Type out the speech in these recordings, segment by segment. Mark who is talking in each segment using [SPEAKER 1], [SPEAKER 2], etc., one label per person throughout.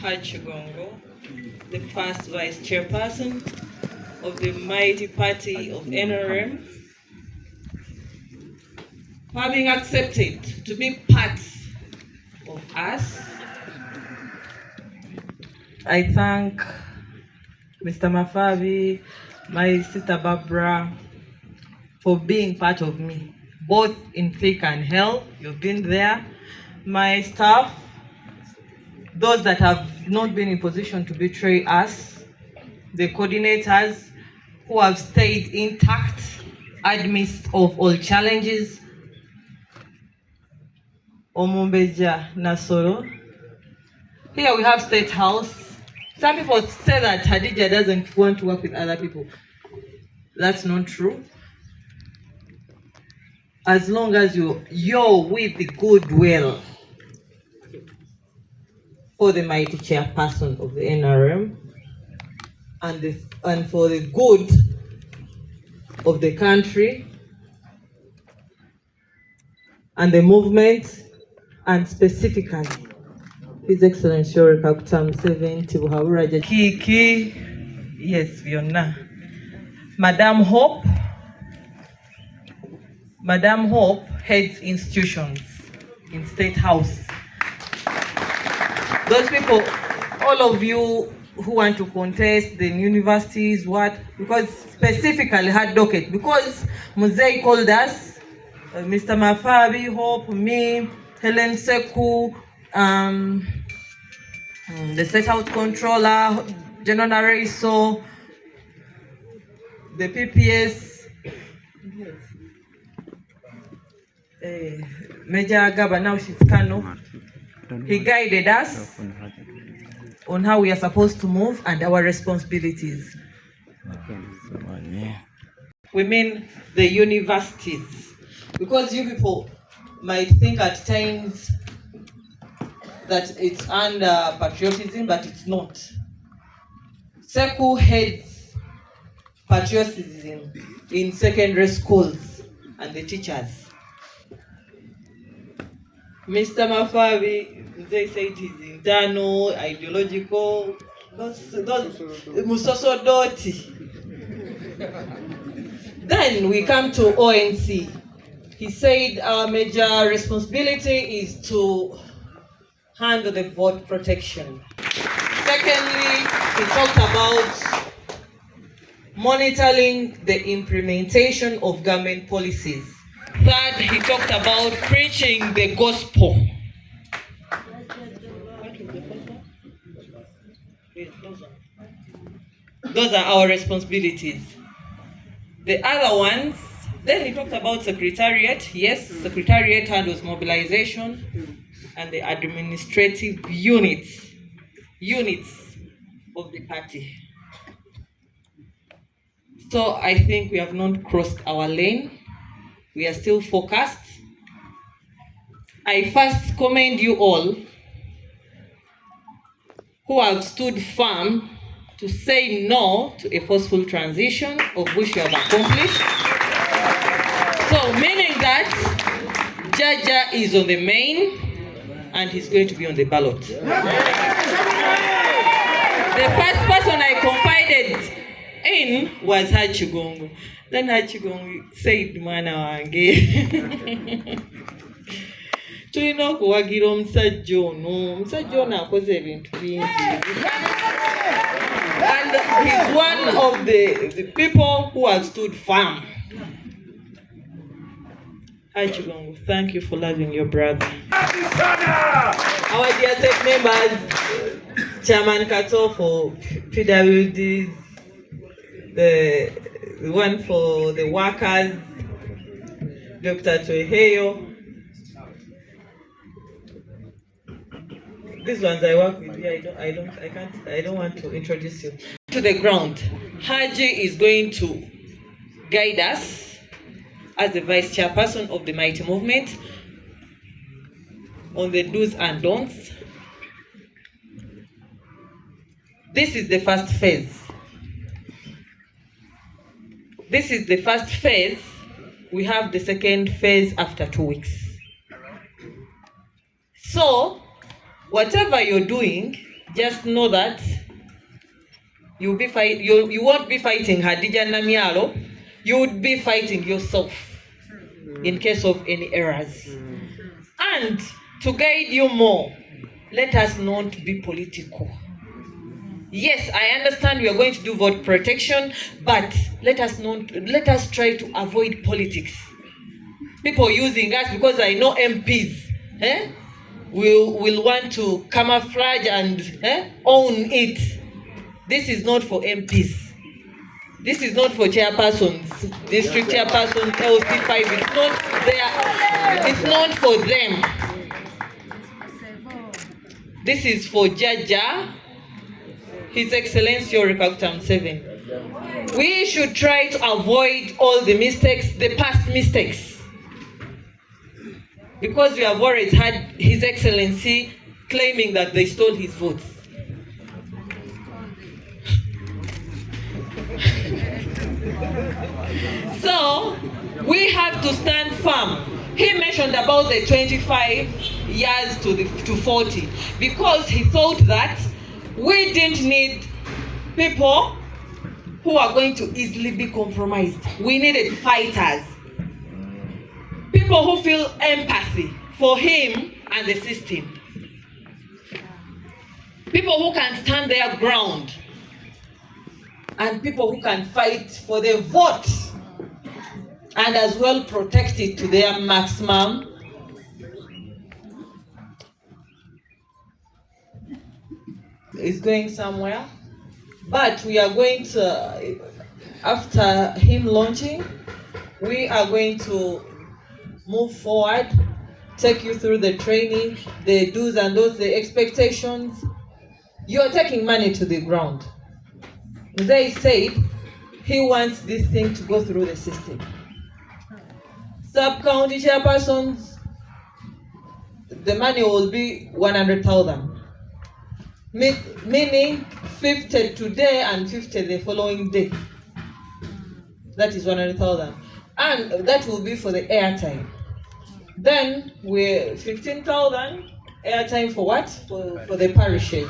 [SPEAKER 1] Hachigongo, the first vice chairperson of the mighty party of NRM, having accepted to be part of us. I thank Mr. Mafabi, my sister Barbara, for being part of me, both in thick and hell. You've been there. My staff, those that have not been in position to betray us, the coordinators who have stayed intact amidst of all challenges, Omumbeja Nasoro. Here we have State House. Some people say that Hadijah doesn't want to work with other people. That's not true. As long as you're with the goodwill for the mighty chairperson of the NRM and for the good of the country and the movement, and specifically His Excellency Yoweri Kaguta Museveni Tibuhaburwa Kiki, yes, Fiona, Madam Hope heads institutions in State House. Those people, all of you who want to contest the universities, because specifically had docket, because Muzei called us, Mr. Mafabi, Hope, me, Helen Seku, the State House Controller, General Nareiso, the PPS, Major Agaba, now she's Kano. He guided us on how we are supposed to move and our responsibilities. We mean the universities. Because you people might think at times that it's under patriotism, but it's not. Seku heads patriotism in secondary schools and the teachers. Mr. Mafabi, they say it is internal, ideological, musosodoti. Then we come to ONC. He said our major responsibility is to handle the vote protection. Secondly, he talked about monitoring the implementation of government policies. Third, he talked about preaching the gospel. Those are our responsibilities. The other ones, then he talked about secretariat. Yes, secretariat handles mobilization and the administrative units of the party. So I think we have not crossed our lane. We are still focused. I first commend you all who have stood firm to say no to a forceful transition, of which you have accomplished. So meaning that Jaja is on the main and he's going to be on the ballot. The first person I confided in was Hachigongo. Then Hachigongo said, "Mwana wange." Tulina okuwagira omusajja ono. Omusajja ono akoze ebintu bingi. And he's one of the people who have stood firm. Hachigongo, thank you for loving your brother. Our dear tech members, Chairman Kato for PWD, the one for the workers, Dr. Toeheyo. These ones I work with here, I don't want to introduce you. To the ground, Haji is going to guide us as the vice chairperson of the mighty movement on the do's and don'ts. This is the first phase. We have the second phase after 2 weeks. So, whatever you're doing, just know that you won't be fighting Hadijah Namyalo, you would be fighting yourself in case of any errors. And to guide you more, let us not be political. Yes, I understand we are going to do vote protection, but let us try to avoid politics. People using us because I know MPs will want to camouflage and own it. This is not for MPs. This is not for chairpersons, district chairpersons, LC5. It's not there. It's not for them. This is for Jaja, His Excellency Yorikautam 7. We should try to avoid all the mistakes, the past mistakes. Because we have already had His Excellency claiming that they stole his votes. So, we have to stand firm. He mentioned about the 25 years to 40 because he thought that we didn't need people who are going to easily be compromised. We needed fighters. People who feel empathy for him and the system. People who can stand their ground. And people who can fight for the vote and as well protect it to their maximum. It's going somewhere. But we are going to, after him launching, we are going to move forward, take you through the training, the do's and don'ts, the expectations. You're taking money to the ground. They said he wants this thing to go through the system. Sub-county chairpersons, the money will be 100,000. Meaning 50 today and 50 the following day. That is 100,000. And that will be for the airtime. Then we're 15,000 airtime for what? For the parishes.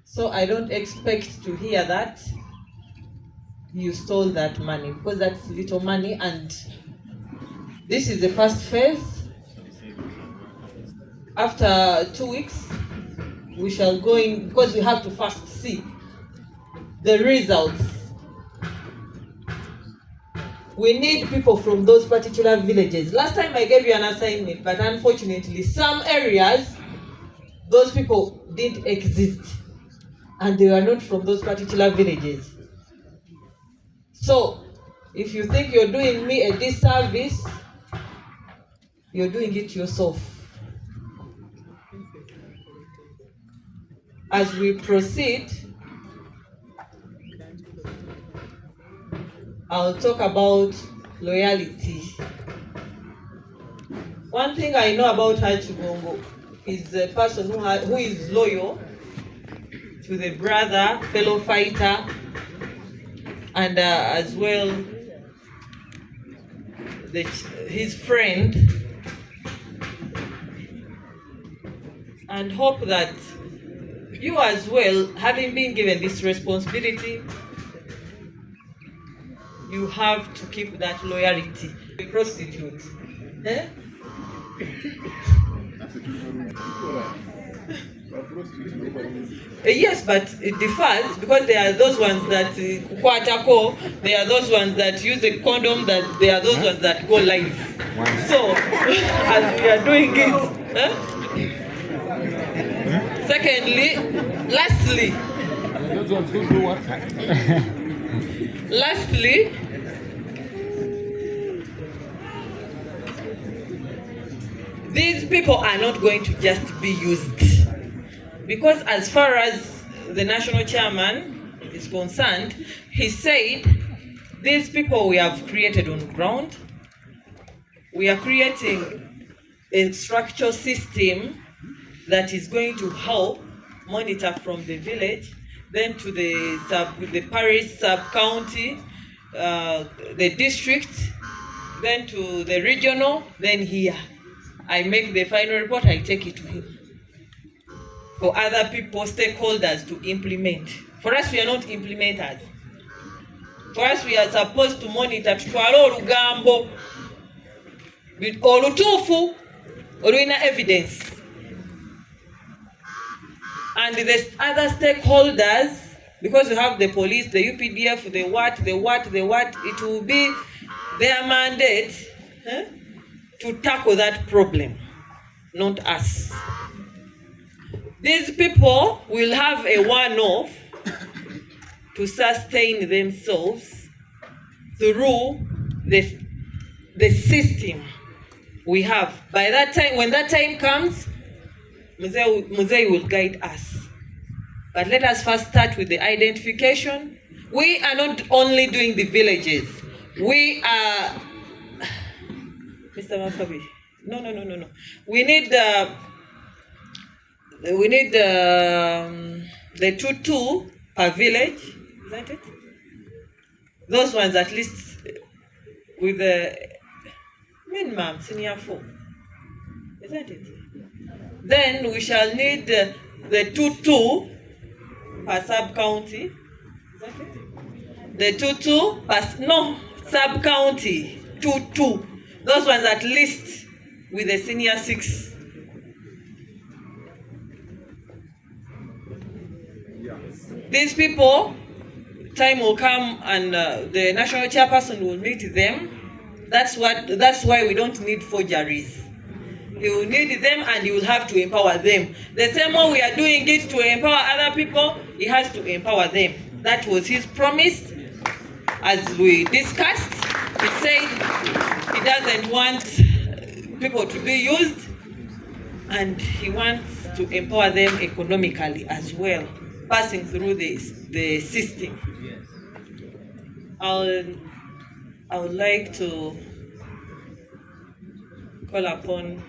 [SPEAKER 1] So I don't expect to hear that you stole that money, because that's little money, and this is the first phase. After 2 weeks, we shall go in, because we have to first see the results. We need people from those particular villages. Last time I gave you an assignment, but unfortunately, some areas, those people didn't exist. And they are not from those particular villages. So, if you think you're doing me a disservice, you're doing it yourself. As we proceed, I'll talk about loyalty. One thing I know about Hachibongo is a person who is loyal to the brother, fellow fighter, and as well his friend, and hope that you as well, having been given this responsibility, you have to keep that loyalty. The prostitute. Yes, but it differs, because there are those ones that there are those ones that use a condom, that there are those ones that go live. So, as we are doing it. Secondly, lastly, these people are not going to just be used. Because as far as the national chairman is concerned, he said, these people we have created on ground, we are creating a structural system that is going to help monitor from the village, then to the parish, sub-county, the district, then to the regional, then here. I make the final report, I take it to him for other people, stakeholders to implement. For us, we are not implementers. For us, we are supposed to monitor tutwale olugambo olutuufu olulina evidence. And the other stakeholders, because you have the police, the UPDF, the what, it will be their mandate to tackle that problem, not us. These people will have a one-off to sustain themselves through the system we have. By that time, when that time comes, Muzei will guide us. But let us first start with the identification. We are not only doing the villages. We are, Mr. Mafabi, no. We need the 2 per village, isn't it? Those ones at least with the minimum senior 4, isn't it? Then we shall need the 2 per sub-county, isn't it? The 2 per, no, sub-county, 2. Those ones at least with the senior 6. These people, time will come and the national chairperson will meet them. That's why we don't need forgeries. You will need them and you will have to empower them. The same way we are doing it to empower other people, he has to empower them. That was his promise. As we discussed, he said he doesn't want people to be used and he wants to empower them economically as well, passing through the system. I would like to call upon